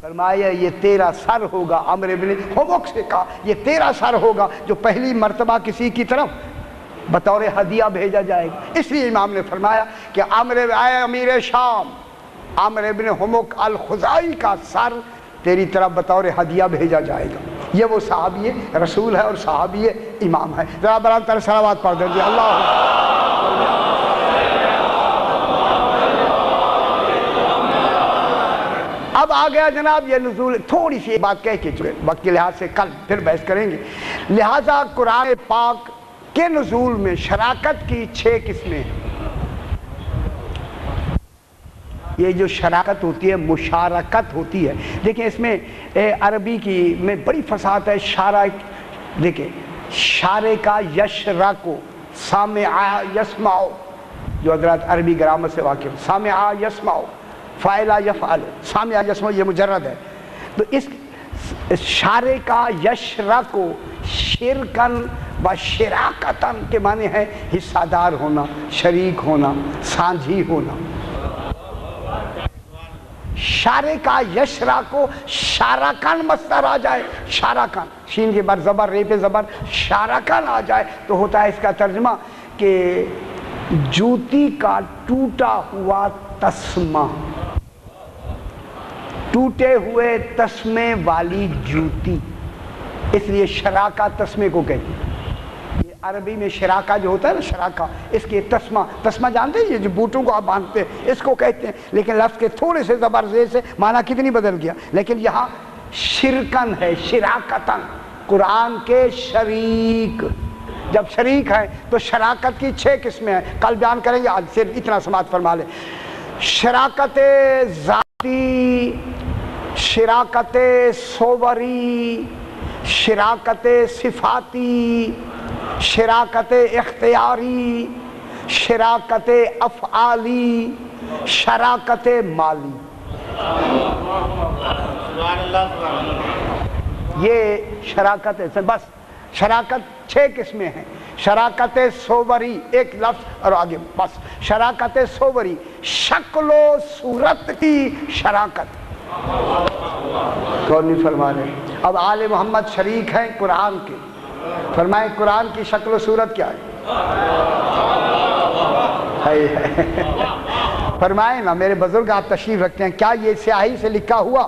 فرمایا یہ تیرا سر ہوگا، عمرو بن حمق سے کہا یہ تیرا سر ہوگا جو پہلی مرتبہ کسی کی طرف بطور ہدیہ بھیجا جائے گا۔ اس لیے امام نے فرمایا کہ اے امیر شام، عمرو بن حمق الخزاعی کا سر تیری طرف بطور ہدیہ بھیجا جائے گا۔ یہ وہ صحابی رسول ہے اور صحابی امام ہے۔ ذرا برابر تر صلوات پڑھ دیجیے، اللہ۔ اب آ گیا جناب یہ نزول، تھوڑی سی بات کہہ کے چلے، وقت کے لحاظ سے کل پھر بحث کریں گے۔ لہٰذا قرآن پاک کے نزول میں شراکت کی 6 قسمیں ہیں۔ یہ جو شراکت ہوتی ہے، مشارکت ہوتی ہے، دیکھیں اس میں عربی کی میں بڑی فصاحت ہے۔ شارک، دیکھیں شارکا یشرکو، سامعا یسمعو، جو حضرات عربی گرامر سے واقف، سامعا یسمعو، فاعلا یفعل، سامعا یسمعو یہ مجرد ہے۔ تو اس شارکا یشرکو شرکن و شراکتن کے معنی ہے حصہ دار ہونا، شریک ہونا، سانجھی ہونا۔ شارکا یشرکو شارکن مصدر آ جائے، شارکن، شین کے بر زبر، رے پہ زبر، شارکن آ جائے تو ہوتا ہے اس کا ترجمہ کہ جوتی کا ٹوٹا ہوا تسمہ، ٹوٹے ہوئے تسمے والی جوتی، اس لیے شراکہ تسمے کو کہتے ہیں۔ یہ عربی میں شراکہ جو ہوتا ہے نا، شراکہ، اس کے تسمہ، تسمہ جانتے ہیں یہ جو بوٹوں کو آپ باندھتے ہیں اس کو کہتے ہیں، لیکن لفظ کے تھوڑے سے زبر زیر سے معنی کتنی بدل گیا، لیکن یہاں شرکن ہے، شراکتن، قرآن کے شریک، جب شریک ہیں تو شراکت کی 6 قسمیں ہیں، کل بیان کریں گے، آج صرف اتنا سماعت فرما لیں۔ شراکت ذاتی، شراکت صوری، شراکت صفاتی، شراکت اختیاری، شراکت افعالی، شراکت مالی۔ یہ شراکت ہے، بس شراکت 6 قسمیں ہیں۔ شراکت صوری، ایک لفظ اور آگے بس، شراکت صوری، شکل و صورت کی شراکت، کون نہیں فرما رہے؟ اب آل محمد شریک ہیں قرآن کے، فرمائیں قرآن کی شکل و صورت کیا ہے؟ فرمائیں نا میرے بزرگ، آپ تشریف رکھتے ہیں، کیا یہ سیاہی سے لکھا ہوا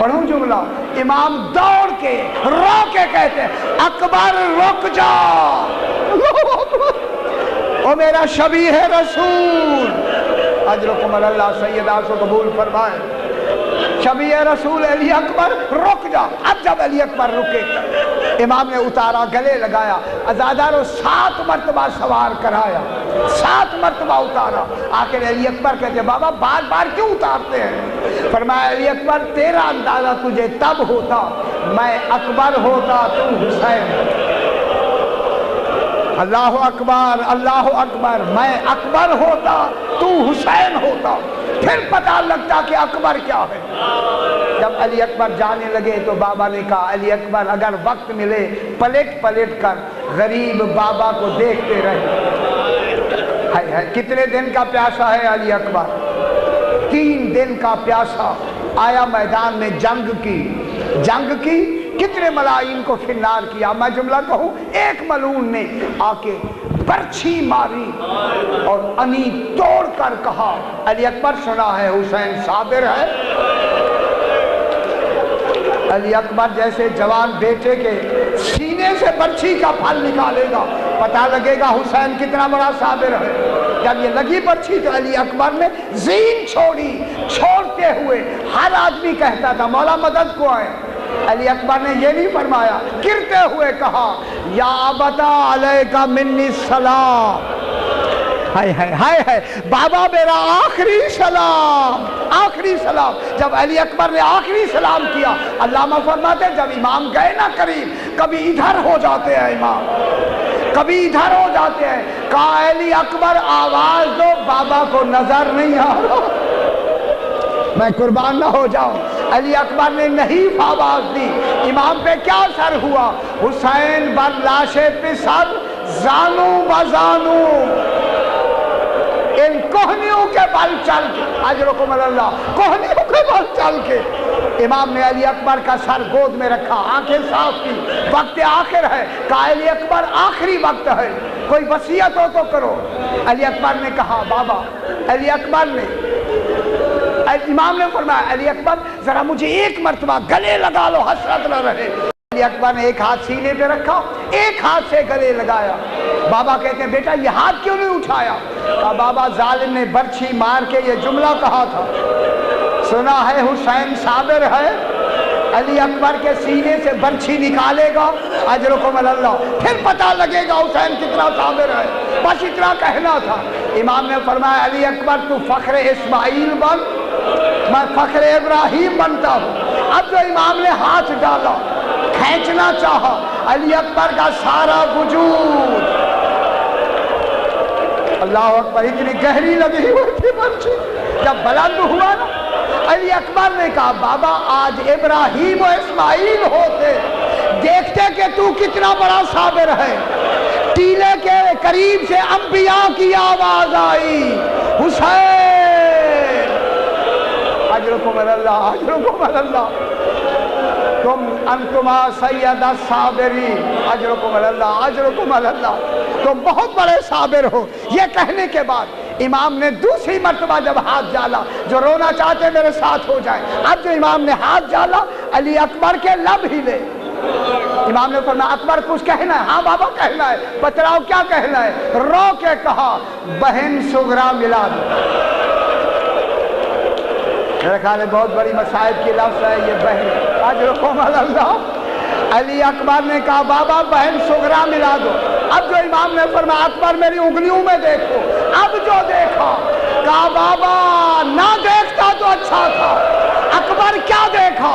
پڑھوں جملہ، امام دوڑ کے رو کے کہتے ہیں اکبر رک جا، او میرا شبیہ رسول، اجرکم اللہ سیدہ سے قبول فرمائے، شبیہ رسول علی اکبر رک جا۔ اب جب علی اکبر رکے امام نے اتارا، گلے لگایا، ازادارو 7 مرتبہ سوار کرایا، 7 مرتبہ اتارا۔ آخر علی اکبر کہتے ہیں بابا بار بار کیوں اتارتے ہیں؟ فرمایا علی اکبر تیرا اندازہ تجھے تب ہوتا میں اکبر ہوتا تو حسین، اللہ اکبر اللہ اکبر، میں اکبر ہوتا تو حسین ہوتا، پھر پتہ لگتا کہ اکبر کیا ہے۔ جب علی اکبر جانے لگے تو بابا نے کہا علی اکبر اگر وقت ملے پلٹ پلٹ کر غریب بابا کو دیکھتے رہے۔ کتنے دن کا پیاسا ہے علی اکبر؟ 3 دن کا پیاسا، آیا میدان میں جنگ کی، کتنے ملائین کو فنار کیا۔ میں جملہ کہوں، ایک ملعون نے آ کے برچھی ماری اور انی توڑ کر کہا علی اکبر سنا ہے حسین صابر ہے؟ علی اکبر جیسے جوان بیٹے کے سینے سے برچھی کا پھل نکالے گا پتہ لگے گا حسین کتنا بڑا صابر ہے۔ جب یہ لگی برچھی تو علی اکبر نے زین چھوڑتے ہوئے ہر آدمی کہتا تھا مولا مدد کو آئے، علی اکبر نے یہ نہیں فرمایا، گرتے ہوئے کہا یا ابتا علیکہ منی السلام، ہائے بابا میرا آخری سلام، آخری سلام۔ جب علی اکبر نے آخری سلام کیا، علامہ فرماتے جب امام گئے نا قریب، کبھی ادھر ہو جاتے ہیں امام، کبھی ادھر ہو جاتے ہیں، کہا علی اکبر آواز دو بابا کو نظر نہیں آ رہا، میں قربان نہ ہو جاؤں۔ علی اکبر نے نہیں آواز دی، امام پہ کیا اثر ہوا؟ حسین بر لاش پسر زانو بزانو، ان کوہنیوں کے بل چل کے، اجرکم اللہ، کوہنیوں کے بل چل کے امام نے علی اکبر کا سر گود میں رکھا، آنکھیں صاف کی، وقت آخر ہے، کہا علی اکبر آخری وقت ہے، کوئی وصیت ہو تو کرو۔ علی اکبر نے کہا بابا، علی اکبر نے، امام نے فرمایا علی اکبر ذرا مجھے ایک مرتبہ گلے لگا لو حسرت نہ رہے۔ علی اکبر نے ایک ہاتھ سینے پہ رکھا، ایک ہاتھ سے گلے لگایا۔ بابا کہتے ہیں بیٹا یہ ہاتھ کیوں نہیں اٹھایا؟ کہا بابا ظالم نے برچھی مار کے یہ جملہ کہا تھا، سنا ہے حسین صابر ہے، علی اکبر کے سینے سے برچھی نکالے گا اجرکم اللہ، پھر پتہ لگے گا حسین کتنا صابر ہے، بس اتنا کہنا تھا۔ امام نے فرمایا علی اکبر تو فخر اسماعیل بن، میں فخر ابراہیم بنتا ہوں۔ اب جو امام نے ہاتھ ڈالا، کھینچنا چاہا، علی اکبر کا سارا وجود، اللہ اکبر، اتنی گہری لگی ہوئی تھی برچھی، جب بلند ہوا نا علی اکبر نے کہا بابا آج ابراہیم و اسماعیل ہوتے دیکھتے کہ تو کتنا بڑا صابر ہے۔ ٹیلے کے قریب سے انبیاء کی آواز آئی، حسین، اجرکم اللہ، اجرکم اللہ، تم انتما سید الصابرین، اجرکم اللہ، اجرکم اللہ، تم بہت بڑے صابر ہو۔ یہ کہنے کے بعد امام نے دوسری مرتبہ جب ہاتھ ڈالا، جو رونا چاہتے میرے ساتھ ہو جائے، اب جو امام نے ہاتھ ڈالا علی اکبر کے لب ہلے۔ امام نے فرمایا اکبر کچھ کہنا ہے؟ ہاں بابا کہنا ہے، بتلاؤ کیا کہنا ہے؟ رو کے کہا بہن صغرا ملا دو۔ میرے خیال ہے بہت بڑی مصائب کی لفظ ہے یہ بہن، اجرکم اللہ۔ علی اکبر نے کہا بابا بہن صغرا ملا دو۔ اب جو امام نے فرمایا اکبر میری انگلیوں میں دیکھو، اب جو دیکھا کہا بابا نہ دیکھتا تو اچھا تھا۔ اکبر کیا دیکھا؟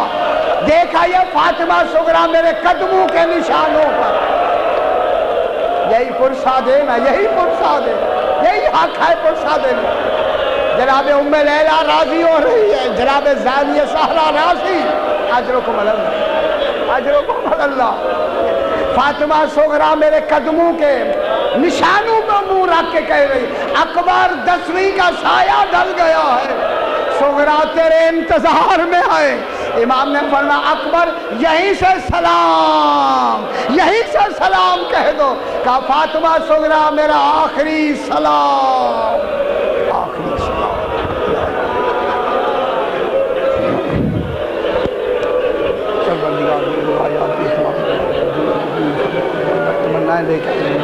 دیکھا یہ فاطمہ صغرا میرے قدموں کے نشانوں پر، یہی پرسا دینا، یہی پرسا دے، یہی حق ہے پرسا دینا۔ جناب ام لیلا راضی ہو رہی ہے، جناب زانیہ سہرا راضی، اجرکم اللہ، اجرکم اللہ۔ فاطمہ صغرا میرے قدموں کے نشانوں پر منہ رکھ کے کہہ رہی اکبر 10ویں کا سایہ ڈل گیا ہے، صغرا تیرے انتظار میں ہے۔ امام نے فرمایا اکبر یہیں سے سلام، یہیں سے سلام کہہ دو۔ کہا فاطمہ صغرا میرا آخری سلام، آخری سلام۔ میں لے کے